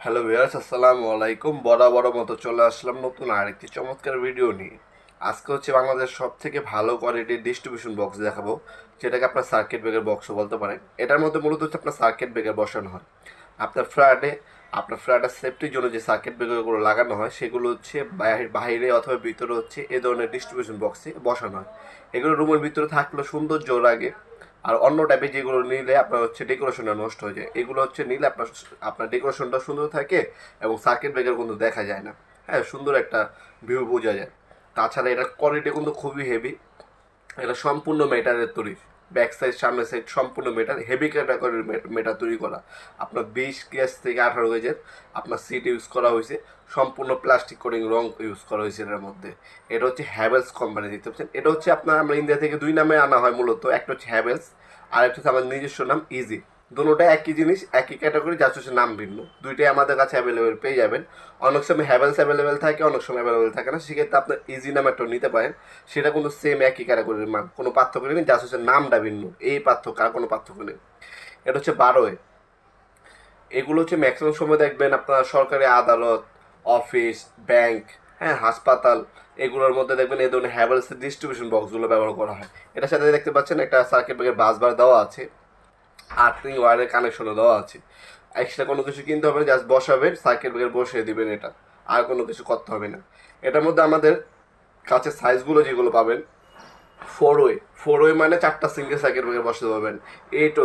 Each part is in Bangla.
হ্যালো ভিউয়ার্স, আসসালামু আলাইকুম। বড় মতো চলে আসলাম নতুন আরেকটি চমৎকার ভিডিও নিয়ে। আজকে হচ্ছে বাংলাদেশ সব থেকে ভালো কোয়ালিটির ডিস্ট্রিবিউশন বক্স দেখাবো, যেটাকে আপনার সার্কিট ব্রেকার বক্সও বলতে পারেন। এটার মধ্যে মূলত হচ্ছে আপনার সার্কিট ব্রেকার বসানো হয় আপনার ফ্ল্যাটের সেফটির জন্য যে সার্কিট ব্রেকারগুলো লাগানো হয় সেগুলো হচ্ছে বাইরে অথবা ভিতরে হচ্ছে এ ধরনের ডিস্ট্রিবিউশন বক্সে বসানো হয়। এগুলো রুমের ভিতরে থাকলে সৌন্দর্য লাগে। আর অন্য টাইপের যেগুলো নিলে আপনার হচ্ছে ডেকোরেশনটা নষ্ট হয়ে যায়, এগুলো হচ্ছে নিলে আপনার ডেকোরেশনটা সুন্দর থাকে এবং সার্কিট ব্রেকার কিন্তু দেখা যায় না। হ্যাঁ, সুন্দর একটা ভিউ বোঝা যায়। তাছাড়া এটার কোয়ালিটি কিন্তু খুবই হেভি। এটা সম্পূর্ণ মেটালের তৈরি। ব্যাক সাইড সামনের সাইড সম্পূর্ণ মেটাল, হেভি ক্যাটাগরির মেটাল তৈরি করা। আপনার 20 গেজ থেকে 18 গেজের আপনার সিট ইউজ করা হয়েছে। সম্পূর্ণ প্লাস্টিক কোটিং রং ইউজ করা হয়েছে এটার মধ্যে। এটা হচ্ছে হ্যাভেলস কোম্পানি, দেখতে পাচ্ছেন। এটা হচ্ছে আপনার আমরা ইন্ডিয়া থেকে দুই নামে আনা হয় মূলত। একটা হচ্ছে হ্যাভেলস আর একটা হচ্ছে আমাদের নিজস্ব নাম ইজি। দুটোটা একই জিনিস, একই ক্যাটাগরি, যার হচ্ছে নাম ভিন্ন। দুইটাই আমাদের কাছে অ্যাভেলেবেল পেয়ে যাবেন। অনেক সময় হ্যাভেলস অ্যাভেলেবেল থাকে, অনেক সময় অ্যাভেলেবেল থাকে না। সেক্ষেত্রে আপনার ইজি নাম একটা নিতে পারেন। সেটা কিন্তু সেম একই ক্যাটাগরির মান, কোনো পার্থক্য নেই, যার হচ্ছে নামটা ভিন্ন, এই পার্থক্য, আর কোনো পার্থক্য নেই। এটা হচ্ছে 12A। এগুলো হচ্ছে ম্যাক্সিমাম সময় দেখবেন আপনার সরকারি আদালত, অফিস, ব্যাংক, হ্যাঁ, হাসপাতাল, এগুলোর মধ্যে দেখবেন এই ধরনের হ্যাভেলসের ডিস্ট্রিবিউশন বক্সগুলো ব্যবহার করা হয়। এটার সাথে দেখতে পাচ্ছেন একটা সার্কিট ব্রেকার বাসবার দেওয়া আছে, আর্থিং ওয়ারের কানেকশনও দেওয়া আছে। এক্সট্রা কোনো কিছু কিনতে হবে না, জাস্ট বসাবেন, সার্কিট ব্রেকার বসিয়ে দিবেন। এটা আর কোনো কিছু করতে হবে না। এটার মধ্যে আমাদের কাছে সাইজগুলো যেগুলো পাবেন, 4 ওয়ে মানে 4টা সিঙ্গেল সার্কিট ব্রেকার বসাতে পারবেন। 8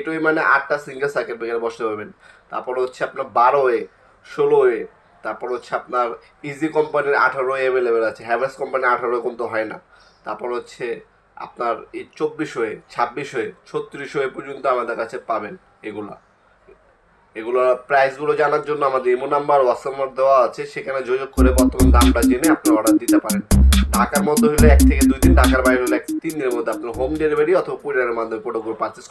ওয়ে মানে 8টা সিঙ্গেল সার্কিট ব্রেকার বসাতে পারবেন। তারপর হচ্ছে আপনার 12 ওয়ে, 16 ওয়ে, তারপর হচ্ছে আপনার ইজি কোম্পানির 18 ওয়ে অ্যাভেলেবেল আছে। হ্যাভেলস কোম্পানির 18 ওয়ে কিন্তু হয় না। তারপর হচ্ছে আপনার এই 24 ওয়ে, 26 ওয়ে, 36 ওয়ে পর্যন্ত আমাদের কাছে পাবেন। এগুলোর প্রাইসগুলো জানার জন্য আমাদের ইমো নাম্বার, হোয়াটসঅ্যাপ নাম্বার দেওয়া আছে, সেখানে যোগাযোগ করে বর্তমান দামটা জেনে আপনি অর্ডার দিতে পারেন। ঢাকার মধ্যে হলে 1 থেকে 2 দিন, ঢাকার বাইরে হলে 1 থেকে 3 দিনের মধ্যে আপনার হোম ডেলিভারি অথবা কুরিয়ারের মাধ্যমে প্রোডাক্টগুলো পারচেস